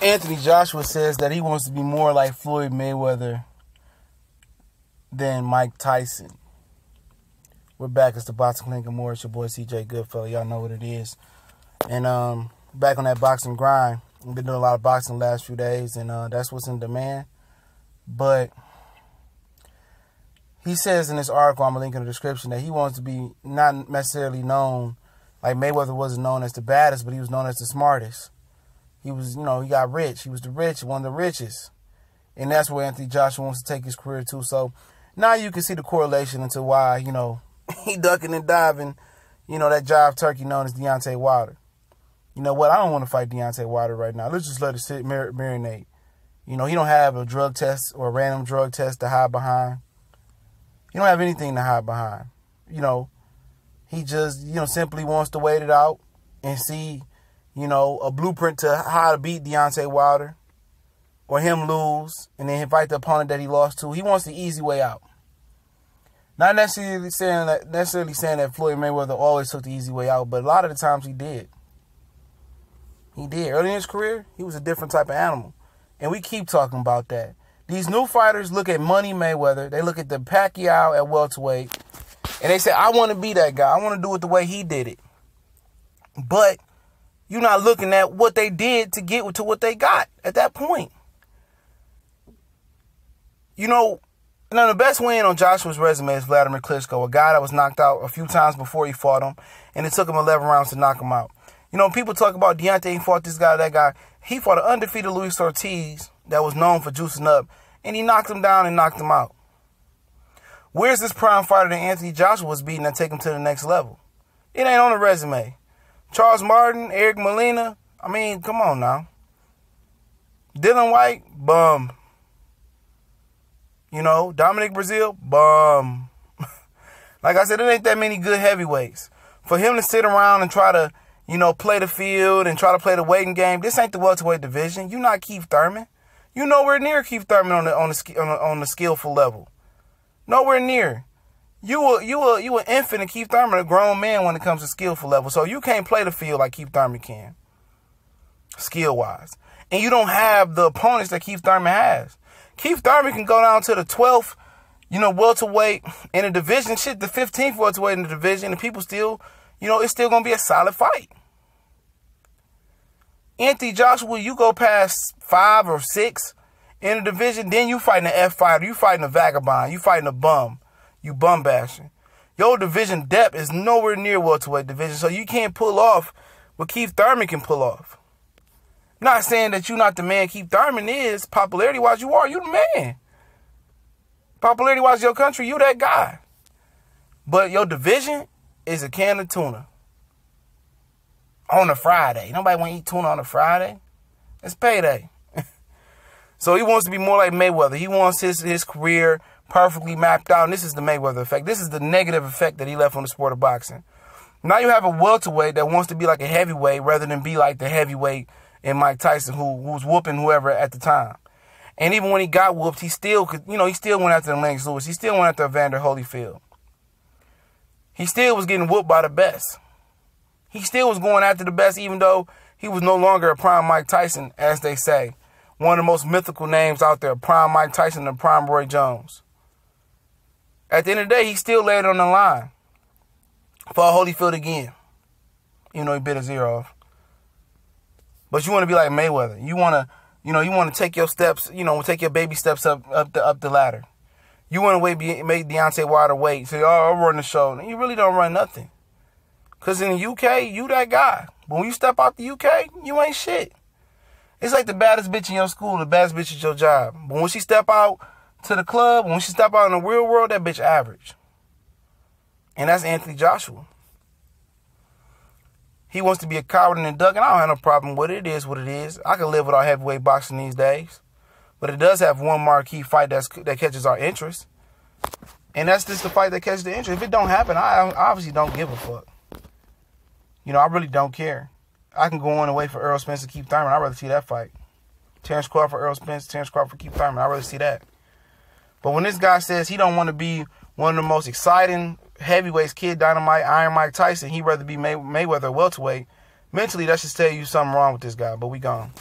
Anthony Joshua says that he wants to be more like Floyd Mayweather than Mike Tyson. We're back. It's the Boxing Link and more. It's your boy CJ Goodfellow. Y'all know what it is. And back on that boxing grind. We've been doing a lot of boxing the last few days, and that's what's in demand. But he says in this article, I'm going to link in the description, that he wants to be not necessarily known like Mayweather wasn't known as the baddest, but he was known as the smartest. He was, he got rich. He was the rich, one of the richest. And that's where Anthony Joshua wants to take his career to. So now you can see the correlation into why, he ducking and diving, that jive turkey known as Deontay Wilder. You know what? I don't want to fight Deontay Wilder right now. Let's just let it sit, marinate. He don't have a drug test or a random drug test to hide behind. He don't have anything to hide behind. He just, simply wants to wait it out and see, a blueprint to how to beat Deontay Wilder or him lose and then fight the opponent that he lost to. He wants the easy way out. Not necessarily saying that Floyd Mayweather always took the easy way out, but a lot of the times he did. He did. Early in his career, he was a different type of animal. And we keep talking about that. These new fighters look at Money Mayweather. They look at the Pacquiao at welterweight. And they say, I want to be that guy. I want to do it the way he did it. But you're not looking at what they did to get to what they got at that point. Now the best win on Joshua's resume is Vladimir Klitschko, a guy that was knocked out a few times before he fought him. And it took him 11 rounds to knock him out. People talk about Deontay, he fought this guy, that guy. He fought an undefeated Luis Ortiz that was known for juicing up. And he knocked him down and knocked him out. Where's this prime fighter that Anthony Joshua was beating that take him to the next level? It ain't on the resume. Charles Martin, Eric Molina. Come on now. Dylan White, bum. Dominic Brazil, bum. Like I said, it ain't that many good heavyweights. For him to sit around and try to, play the field and try to play the waiting game, this ain't the welterweight division. You're not Keith Thurman. You're nowhere near Keith Thurman on the skillful level. Nowhere near. You an infant and Keith Thurman a grown man when it comes to skillful level. So you can't play the field like Keith Thurman can, skill-wise. And you don't have the opponents that Keith Thurman has. Keith Thurman can go down to the 12th, welterweight in the division. Shit, the 15th welterweight in the division. And people still, it's still going to be a solid fight. Anthony Joshua, you go past 5 or 6 in the division, then you fighting an F fighter. You fighting a vagabond. You fighting a bum. You bum bashing. Your division depth is nowhere near welterweight division, so you can't pull off what Keith Thurman can pull off. Not saying that you're not the man Keith Thurman is. Popularity-wise, you are. You the man. Popularity-wise, your country, you that guy. But your division is a can of tuna. On a Friday. Nobody want to eat tuna on a Friday. It's payday. So he wants to be more like Mayweather. He wants his career perfectly mapped out. And this is the Mayweather effect. This is the negative effect that he left on the sport of boxing. Now you have a welterweight that wants to be like a heavyweight rather than be like the heavyweight in Mike Tyson who was whooping whoever at the time. And even when he got whooped, he still could, he still went after the Lennox Lewis. He still went after Evander Holyfield. He still was getting whooped by the best. He still was going after the best, even though he was no longer a prime Mike Tyson, as they say. One of the most mythical names out there, prime Mike Tyson and prime Roy Jones. At the end of the day, he still laid it on the line for Holyfield again. Even though he bit his ear off. But you want to be like Mayweather. You want to take your steps, take your baby steps up the ladder. You want to make Deontay Wilder wait. Say, I'll run the show. And you really don't run nothing. Because in the UK, you that guy. But when you step out the UK, you ain't shit. It's like the baddest bitch in your school, the baddest bitch at your job. But when she step out to the club, when she step out in the real world, that bitch average. And that's Anthony Joshua. He wants to be a coward and a duck, and I don't have no problem with it. It is what it is. I can live without heavyweight boxing these days. But it does have one marquee fight that catches our interest. And that's just the fight that catches the interest. If it don't happen, I obviously don't give a fuck. I really don't care. I can go on and wait for Errol Spence and Keith Thurman. I'd rather see that fight. Terrence Crawford, Errol Spence, Terrence Crawford, Keith Thurman. I'd rather see that. But when this guy says he don't want to be one of the most exciting heavyweights, Kid Dynamite, Iron Mike Tyson, he'd rather be Mayweather welterweight, mentally that should tell you something wrong with this guy. But we gone.